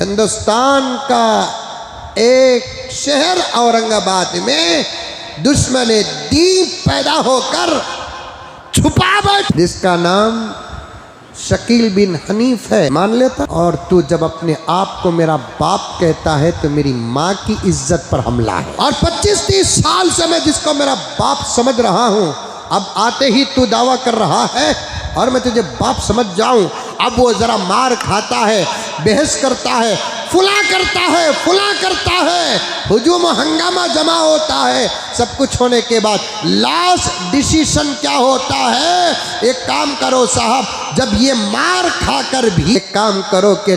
ہندوستان کا ایک شہر اورنگ میں دشمن دین پیدا ہو کر چھپا بیٹھا جس کا نام شکیل بن حنیف ہے، مان لیتا، اور تو جب اپنے آپ کو میرا باپ کہتا ہے تو میری ماں کی عزت پر حملہ ہے۔ اور 25-30 سال سے میں جس کو میرا باپ سمجھ رہا ہوں، اب آتے ہی تو دعویٰ کر رہا ہے اور میں تجھے باپ سمجھ جاؤں، اب وہ ذرا مار کھاتا ہے، بحث کرتا ہے، فلاں کرتا ہے، ہجوم و ہنگامہ جمع ہوتا ہے۔ سب کچھ ہونے کے بعد لاسٹ ڈیسیشن کیا ہوتا ہے؟ ایک کام کرو صاحب، جب یہ مار کھا کر بھی ایک کام کرو کہ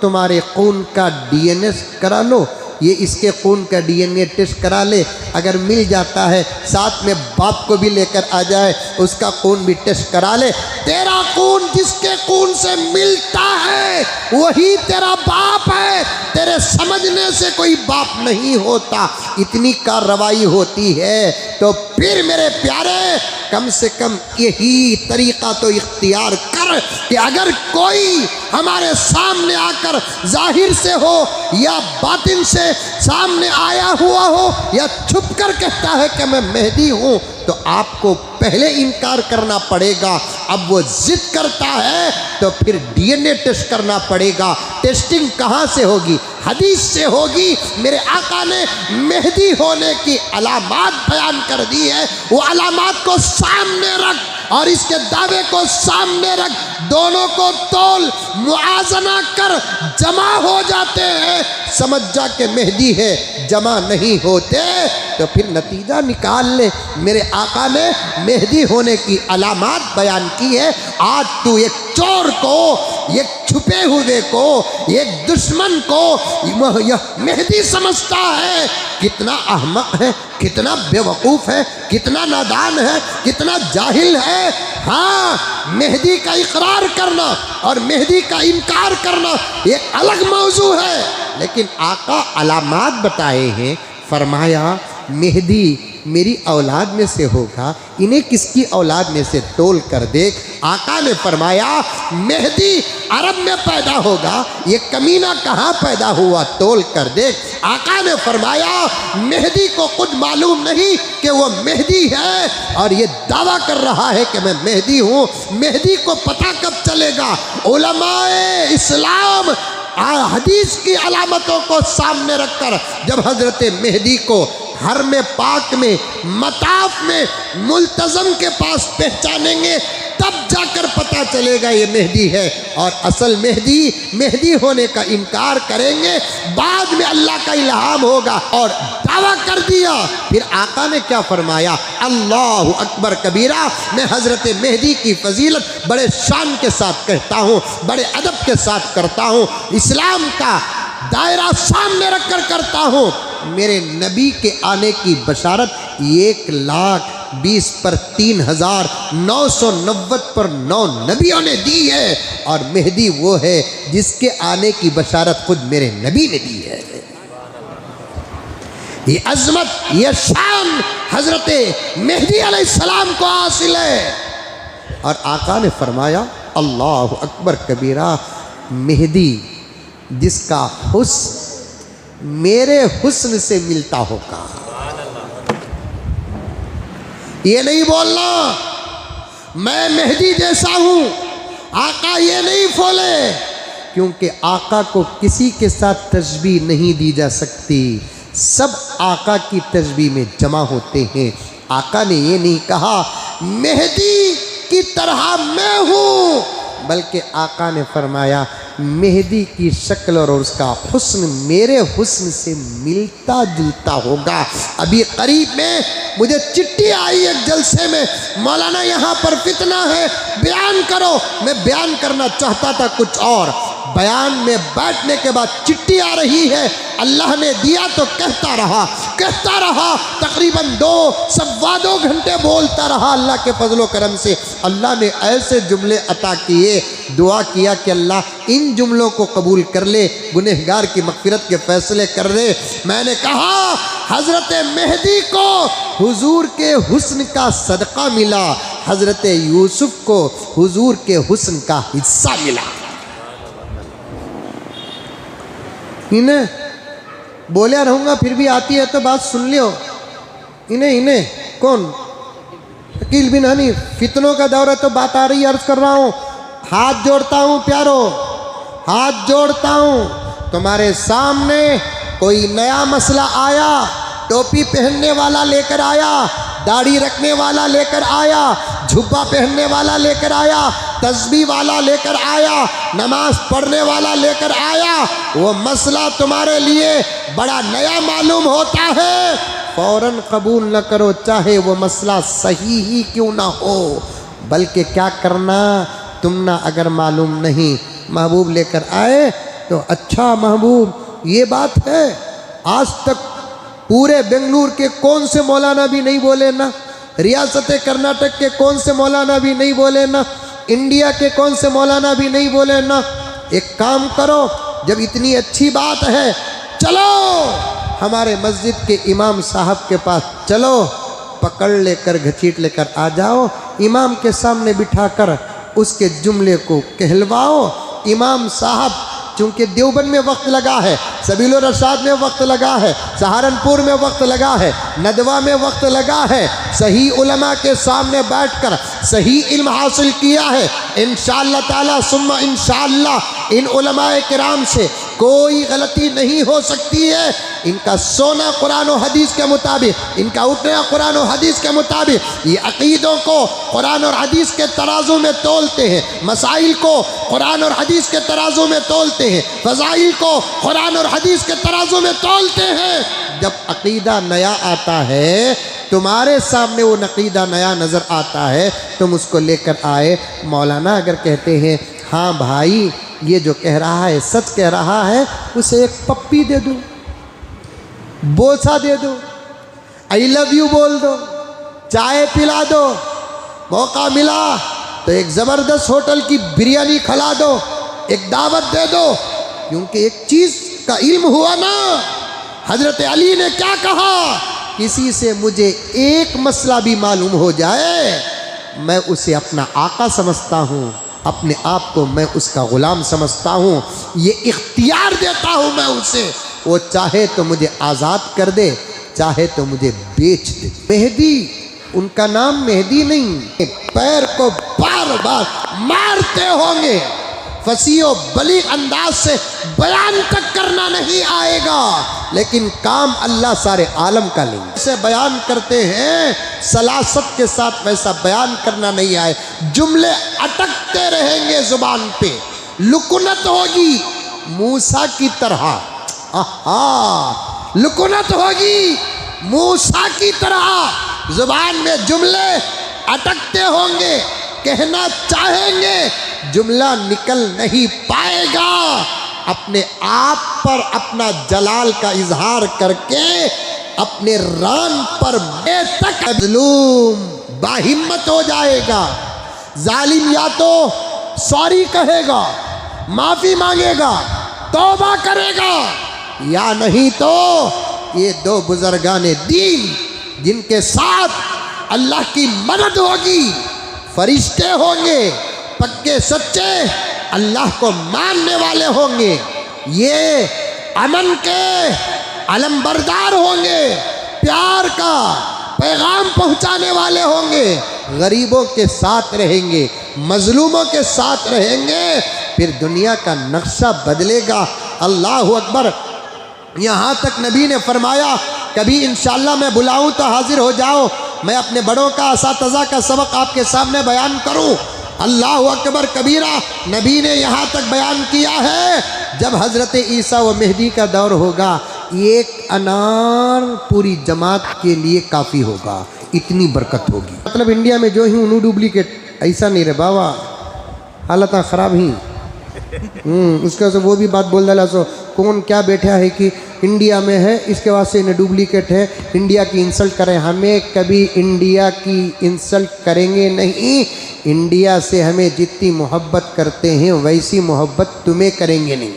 تمہارے خون کا ڈی این اے کرا لو، یہ اس کے خون کا ڈی این اے ٹیسٹ کرا لے، اگر مل جاتا ہے ساتھ میں باپ کو بھی لے کر آ جائے، اس کا خون بھی ٹیسٹ کرا لے۔ تیرا خون جس کے خون سے ملتا ہے وہی تیرا باپ ہے، تیرے سمجھنے سے کوئی باپ نہیں ہوتا۔ اتنی کارروائی ہوتی ہے تو پھر میرے پیارے کم سے کم یہی طریقہ تو اختیار کر کہ اگر کوئی ہمارے سامنے آ کر ظاہر سے ہو یا باطن سے سامنے آیا ہوا ہو یا چھپ کر کہتا ہے کہ میں مہدی ہوں، تو آپ کو پہلے انکار کرنا پڑے گا۔ اب وہ ضد کرتا ہے تو پھر ڈی این اے ٹیسٹ کرنا پڑے گا۔ ٹیسٹنگ کہاں سے ہوگی؟ حدیث سے ہوگی۔ میرے آقا نے مہدی ہونے کی علامات بیان کر دی ہے، وہ علامات کو سامنے رکھ اور اس کے دعوے کو سامنے رکھ، دونوں کو تول، موازنہ کر، جمع ہو جاتے ہیں، سمجھ جا کہ مہدی ہے، جمع نہیں ہوتے تو پھر نتیجہ نکال لے۔ میرے آقا نے مہدی ہونے کی علامات بیان کی ہے۔ آج تو ایک چور کو، ایک چھپے ہوئے کو، ایک دشمن کو مہدی سمجھتا ہے، کتنا احمق ہے، کتنا بے وقوف ہے، کتنا نادان ہے، کتنا جاہل ہے۔ ہاں، مہدی کا اقرار کرنا اور مہدی کا انکار کرنا ایک الگ موضوع ہے، لیکن آقا علامات بتائے ہیں، فرمایا مہدی میری اولاد میں سے ہوگا، انہیں کس کی اولاد میں سے تول کر دیکھ۔ آقا نے فرمایا مہدی عرب میں پیدا ہوگا، یہ کمینہ کہاں پیدا ہوا تول کر دیکھ۔ آقا نے فرمایا مہدی کو خود معلوم نہیں کہ وہ مہدی ہے اور یہ دعویٰ کر رہا ہے کہ میں مہدی ہوں۔ مہدی کو پتہ کب چلے گا؟ علماء اسلام حدیث کی علامتوں کو سامنے رکھ کر جب حضرت مہدی کو حرم پاک میں، مطاف میں، ملتزم کے پاس پہچانیں گے، تب جا کر پتہ چلے گا یہ مہدی ہے۔ اور اصل مہدی ہونے کا انکار کریں گے، بعد میں اللہ کا الہام ہوگا اور دعویٰ کر دیا۔ پھر آقا نے کیا فرمایا؟ اللہ اکبر کبیرہ۔ میں حضرت مہدی کی فضیلت بڑے شان کے ساتھ کہتا ہوں، بڑے ادب کے ساتھ کرتا ہوں، اسلام کا دائرہ سامنے رکھ کر کرتا ہوں۔ میرے نبی کے آنے کی بشارت 1,20,000 پر 3,990 پر 9 نبیوں نے دی ہے، اور مہدی وہ ہے جس کے آنے کی بشارت خود میرے نبی نے دی ہے۔ یہ عظمت، یہ شان حضرت مہدی علیہ السلام کو حاصل ہے۔ اور آقا نے فرمایا اللہ اکبر کبیرہ، مہدی جس کا حسن میرے حسن سے ملتا ہوگا۔ یہ نہیں بولنا میں مہدی جیسا ہوں، آقا یہ نہیں بولے، کیونکہ آقا کو کسی کے ساتھ تشبیہ نہیں دی جا سکتی، سب آقا کی تشبیہ میں جمع ہوتے ہیں۔ آقا نے یہ نہیں کہا مہدی کی طرح میں ہوں، بلکہ آقا نے فرمایا مہدی کی شکل اور اس کا حسن میرے حسن سے ملتا جلتا ہوگا۔ ابھی قریب میں مجھے چٹھی آئی ایک جلسے میں، مولانا یہاں پر فتنہ ہے، بیان کرو۔ میں بیان کرنا چاہتا تھا کچھ اور، بیان میں بیٹھنے کے بعد چٹھی آ رہی ہے، اللہ نے دیا تو کہتا رہا تقریباً 2 گھنٹے بولتا رہا۔ اللہ کے فضل و کرم سے اللہ نے ایسے جملے عطا کیے، دعا کیا کہ اللہ ان جملوں کو قبول کر لے، گنہگار کی مغفرت کے فیصلے کر دے۔ میں نے کہا حضرت مہدی کو حضور کے حسن کا صدقہ ملا، حضرت یوسف کو حضور کے حسن کا حصہ ملا۔ انہیں بولیا رہوں گا پھر بھی آتی ہے تو بات سن لیو. انہیں کون؟ عقیل بن حنیف. فتنوں کا دور ہے تو بات آ رہی ہے، عرض کر رہا ہوں. ہاتھ جوڑتا ہوں پیارو، ہاتھ جوڑتا ہوں. تمہارے سامنے کوئی نیا مسئلہ آیا، ٹوپی پہننے والا لے کر آیا، داڑھی رکھنے والا لے کر آیا، جھبا پہننے والا لے کر آیا، تسبیح والا لے کر آیا، نماز پڑھنے والا لے کر آیا، وہ مسئلہ تمہارے لیے بڑا نیا معلوم ہوتا ہے، فوراً قبول نہ کرو، چاہے وہ مسئلہ صحیح ہی کیوں نہ ہو. بلکہ کیا کرنا، تم نہ اگر معلوم نہیں محبوب لے کر آئے تو اچھا محبوب یہ بات ہے. آج تک پورے بنگلور کے کون سے مولانا بھی نہیں بولے نا، ریاست کرناٹک کے کون سے مولانا بھی نہیں بولے نا، انڈیا کے کون سے مولانا بھی نہیں بولے نا. ایک کام کرو، جب اتنی اچھی بات ہے چلو ہمارے مسجد کے امام صاحب کے پاس چلو، پکڑ لے کر گھچیٹ لے کر آ جاؤ، امام کے سامنے بٹھا کر اس کے جملے کو کہلواؤ. امام صاحب چونکہ دیوبند میں وقت لگا ہے، سبیل الرشاد میں وقت لگا ہے، سہارنپور میں وقت لگا ہے، ندوہ میں وقت لگا ہے، صحیح علماء کے سامنے بیٹھ کر صحیح علم حاصل کیا ہے. انشاءاللہ تعالی ثم انشاءاللہ ان علماء کرام سے کوئی غلطی نہیں ہو سکتی ہے. ان کا سونا قرآن و حدیث کے مطابق، ان کا اٹھنا قرآن و حدیث کے مطابق، یہ عقیدوں کو قرآن اور حدیث کے ترازو میں تولتے ہیں، مسائل کو قرآن اور حدیث کے ترازو میں تولتے ہیں، فضائل کو قرآن اور حدیث کے ترازو میں تولتے ہیں. جب عقیدہ نیا آتا ہے، تمہارے سامنے وہ عقیدہ نیا نظر آتا ہے، تم اس کو لے کر آئے. مولانا اگر کہتے ہیں ہاں بھائی یہ جو کہہ رہا ہے سچ کہہ رہا ہے، اسے ایک پپی دے دو، بوسا دے دو، آئی لو یو بول دو، چائے پلا دو، موقع ملا تو ایک زبردست ہوٹل کی بریانی کھلا دو، ایک دعوت دے دو. کیونکہ ایک چیز کا علم ہوا نا، حضرت علی نے کیا کہا، کسی سے مجھے ایک مسئلہ بھی معلوم ہو جائے میں اسے اپنا آقا سمجھتا ہوں، اپنے آپ کو میں اس کا غلام سمجھتا ہوں، یہ اختیار دیتا ہوں میں اسے، وہ چاہے تو مجھے آزاد کر دے، چاہے تو مجھے بیچ دے. مہدی، ان کا نام مہدی نہیں، پیر کو بار بار مارتے ہوں گے، فصیح و بلیغ انداز سے بیان تک کرنا نہیں آئے گا، لیکن کام اللہ سارے عالم کا لیں گے. اسے بیان کرتے ہیں سلاست کے ساتھ، ویسا بیان کرنا نہیں آئے، جملے اٹکتے رہیں گے زبان پہ، لکنت ہوگی موسیٰ کی طرح، لکنت ہوگی موسیٰ کی طرح، زبان میں جملے اٹکتے ہوں گے، کہنا چاہیں گے جملہ نکل نہیں پائے گا. اپنے آپ پر اپنا جلال کا اظہار کر کے اپنے ران پر بے تک مظلوم باہمت ہو جائے گا. ظالم یا تو سوری کہے گا، معافی مانگے گا، توبہ کرے گا، یا نہیں تو یہ دو بزرگان دین جن کے ساتھ اللہ کی مدد ہوگی، فرشتے ہوں گے پکے سچے، اللہ کو ماننے والے ہوں گے، یہ امن کے علم بردار ہوں گے، پیار کا پیغام پہنچانے والے ہوں گے، غریبوں کے ساتھ رہیں گے، مظلوموں کے ساتھ رہیں گے. پھر دنیا کا نقشہ بدلے گا. اللہ اکبر. یہاں تک نبی نے فرمایا کبھی انشاءاللہ میں بلاؤں تو حاضر ہو جاؤ، میں اپنے بڑوں کا اساتذہ کا سبق آپ کے سامنے بیان کروں. اللہ اکبر کبیرہ. نبی نے یہاں تک بیان کیا ہے جب حضرت عیسیٰ و مہدی کا دور ہوگا، ایک انار پوری جماعت کے لیے کافی ہوگا، اتنی برکت ہوگی. مطلب انڈیا میں جو ہی انہوں ڈپلیکیٹ ایسا نہیں رہے بابا، حالتاں خراب ہی. اس کا وہ بھی بات بول ڈالا سو کون کیا بیٹھا ہے کہ انڈیا میں ہے اس کے واسطے انہیں ڈپلیکیٹ ہے، انڈیا کی انسلٹ کریں. ہمیں کبھی انڈیا کی انسلٹ کریں گے نہیں. انڈیا سے ہمیں جتنی محبت کرتے ہیں ویسی محبت تمہیں کریں گے نہیں.